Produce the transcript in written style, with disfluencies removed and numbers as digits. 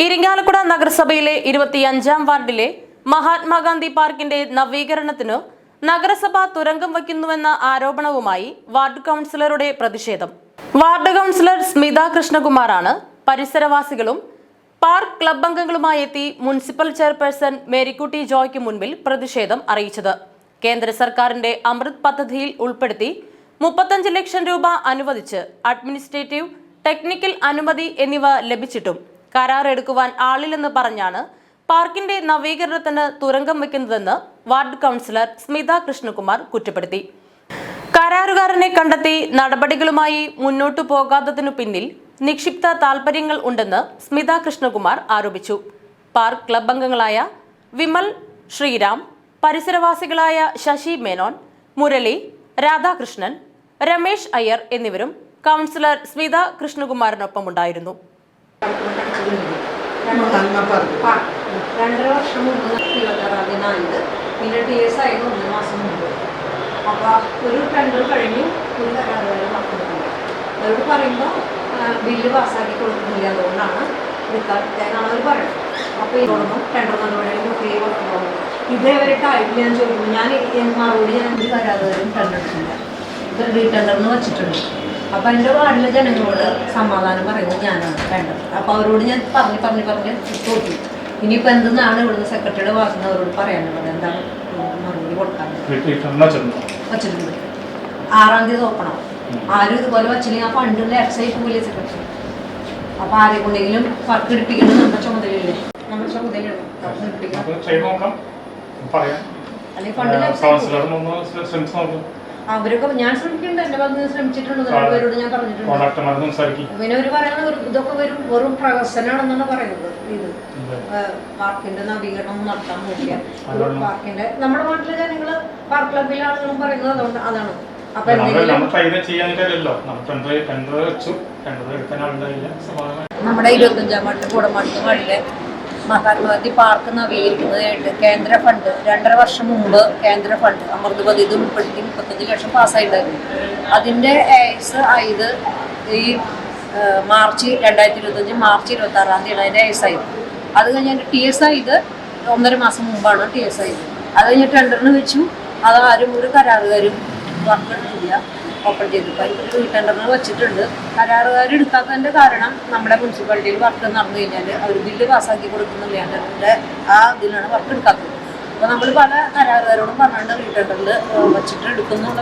ഇരിങ്ങാലക്കുട നഗരസഭയിലെ 25-ാം വാർഡിലെ മഹാത്മാഗാന്ധി പാർക്കിന്റെ നവീകരണത്തിന് നഗരസഭ തുരങ്കം വയ്ക്കുന്നുവെന്ന ആരോപണവുമായി വാർഡ് കൗൺസിലറുടെ പ്രതിഷേധം. വാർഡ് കൗൺസിലർ സ്മിത കൃഷ്ണകുമാറാണ് പരിസരവാസികളും പാർക്ക് ക്ലബ് അംഗങ്ങളുമായി എത്തി മുനിസിപ്പൽ ചെയർപേഴ്സൺ മേരിക്കുട്ടി ജോയ്ക്ക് മുൻപിൽ പ്രതിഷേധം അറിയിച്ചത്. കേന്ദ്ര സർക്കാരിന്റെ അമൃത് പദ്ധതിയിൽ ഉൾപ്പെടുത്തി 35 ലക്ഷം രൂപ അനുവദിച്ച് അഡ്മിനിസ്ട്രേറ്റീവ്, ടെക്നിക്കൽ അനുമതി എന്നിവ ലഭിച്ചിട്ടും കരാർ എടുക്കുവാൻ ആളില്ലെന്ന് പറഞ്ഞാണ് പാർക്കിന്റെ നവീകരണത്തിന് തുരങ്കം വയ്ക്കുന്നതെന്ന് വാർഡ് കൗൺസിലർ സ്മിത കൃഷ്ണകുമാർ കുറ്റപ്പെടുത്തി. കരാറുകാരനെ കണ്ടെത്തി നടപടികളുമായി മുന്നോട്ടു പോകാത്തതിനു പിന്നിൽ നിക്ഷിപ്ത താൽപര്യങ്ങൾ ഉണ്ടെന്ന് സ്മിത കൃഷ്ണകുമാർ ആരോപിച്ചു. പാർക്ക് ക്ലബ് അംഗങ്ങളായ വിമൽ, ശ്രീരാം, പരിസരവാസികളായ ശശി മേനോൻ, മുരളി, രാധാകൃഷ്ണൻ, രമേശ് അയ്യർ എന്നിവരും കൗൺസിലർ സ്മിത കൃഷ്ണകുമാറിനൊപ്പമുണ്ടായിരുന്നു. 2.5 വർഷം മുമ്പ് 26-ാം പിന്നെ TS ആയത് 1 മാസം മുമ്പ്. അപ്പോൾ ഒരു ടെൻഡർ കഴിഞ്ഞു, ഒരു കരാറുകാരൻ നടക്കുന്നുണ്ട്. അവരോട് പറയുമ്പോൾ ബില്ല് പാസ്സാക്കി കൊടുക്കുന്നില്ല, അതുകൊണ്ടാണ് എടുക്കാനാണ് അവർ പറയുന്നത്. അപ്പോൾ ഇതൊന്നും ടെൻഡർ നടപടികളും ഒത്തിരി കൊടുക്കണം. ഇതേവരെയൊക്കെ ആയിട്ട് ഞാൻ ചോദിക്കുന്നു, ഞാൻ മറുപടി ഞാൻ ഒരു കരാറുകാരും ടെൻഡർ എടുക്കില്ല, ഇത് റീടെൻഡറിന് വെച്ചിട്ടുണ്ട്. അപ്പോൾ എൻ്റെ വാർഡിലെ ജനങ്ങളോട് സമാധാനം പറയുന്നത് ഞാനാണ് ടെൻഡർ. അപ്പോൾ അവരോട് ഞാൻ പറഞ്ഞ് തോറ്റി. ഇനിയിപ്പോൾ എന്തെന്നാണ് ഇവിടുന്ന് സെക്രട്ടറിയുടെ ഭാഗത്ത് നിന്ന് അവരോട് പറയാനുള്ളത്, എന്താണ് മറുപടി കൊടുക്കാൻ വച്ചിട്ടുണ്ട്. 6-ാം തീയതി നോക്കണം. ആരും ഇതുപോലെ വച്ചില്ലെങ്കിൽ ആ ഫണ്ടിൻ്റെ എക്സൈസ് പോലീസ് സെക്രട്ടറി. അപ്പോൾ ആരെ കൊണ്ടെങ്കിലും വർക്ക് എടുപ്പിക്കുന്നത് നമ്മുടെ ചുമതലയില്ലേ, നമ്മുടെ ചുമതലയാണ് അല്ലെങ്കിൽ ഫണ്ടിൽ അവരൊക്കെ ഞാൻ ശ്രമിക്കുന്നുണ്ട്, എൻ്റെ ഭാഗത്ത് നിന്ന് ശ്രമിച്ചിട്ടുണ്ട്. അവരോട് ഞാൻ പറഞ്ഞിട്ടുണ്ട്. പിന്നെ അവർ പറയുന്നത് ഇതൊക്കെ വെറും പ്രഹസനാണെന്നാണ് പറയുന്നത്. ഇത് പാർക്കിന്റെ നവീകരണം നടത്താൻ നോക്കിയാൽ പാർക്കിന്റെ നമ്മുടെ നാട്ടിലെ ജനങ്ങൾ പാർക്ക് ക്ലബിലെ ആളുകളും പറയുന്നത് അതുകൊണ്ട് അതാണ്. അപ്പൊ നമ്മുടെ 25-ാം വാർഡ് കൂടമാട്ടിലെ മഹാത്മാഗാന്ധി പാർക്ക് നവീകരിക്കുന്നതിനായിട്ട് കേന്ദ്ര ഫണ്ട് 2.5 വർഷം മുമ്പ് കേന്ദ്ര ഫണ്ട് അമൃത് പദ്ധതി ഉൾപ്പെടുത്തി 35 ലക്ഷം പാസ്സായിട്ടുണ്ടായിരുന്നു. അതിൻ്റെ ഏസ് ആയത് ഈ മാർച്ച് 2025 മാർച്ച് 26-ാം തീയതി അതിൻ്റെ ഏസ് ആയത്. അത് കഴിഞ്ഞ് TS ആയത് 1.5 മാസം മുമ്പാണ് TS ആയത്. അത് കഴിഞ്ഞ് ടെൻഡറിന് വെച്ചു. അത് ആരും ഒരു കരാറുകാരും വർക്ക് എടുത്തില്ല, ഓപ്പൺ ചെയ്തിപ്പോൾ ടെൻഡറിന് വെച്ചിട്ടുണ്ട്. കരാറുകാർ എടുക്കാത്തതിൻ്റെ കാരണം നമ്മുടെ മുനിസിപ്പാലിറ്റിയിൽ വർക്ക് നടന്നു കഴിഞ്ഞാൽ അവർ ബില്ല് പാസ്സാക്കി കൊടുക്കുന്നില്ല, ടെൻഡറിൻ്റെ ആ ഇതിലാണ് വർക്ക് എടുക്കാത്തത്. അപ്പോൾ നമ്മൾ പല കരാറുകാരോടും പറഞ്ഞുകൊണ്ട് റീടെൻഡറിൽ വെച്ചിട്ട് എടുക്കുന്നുള്ള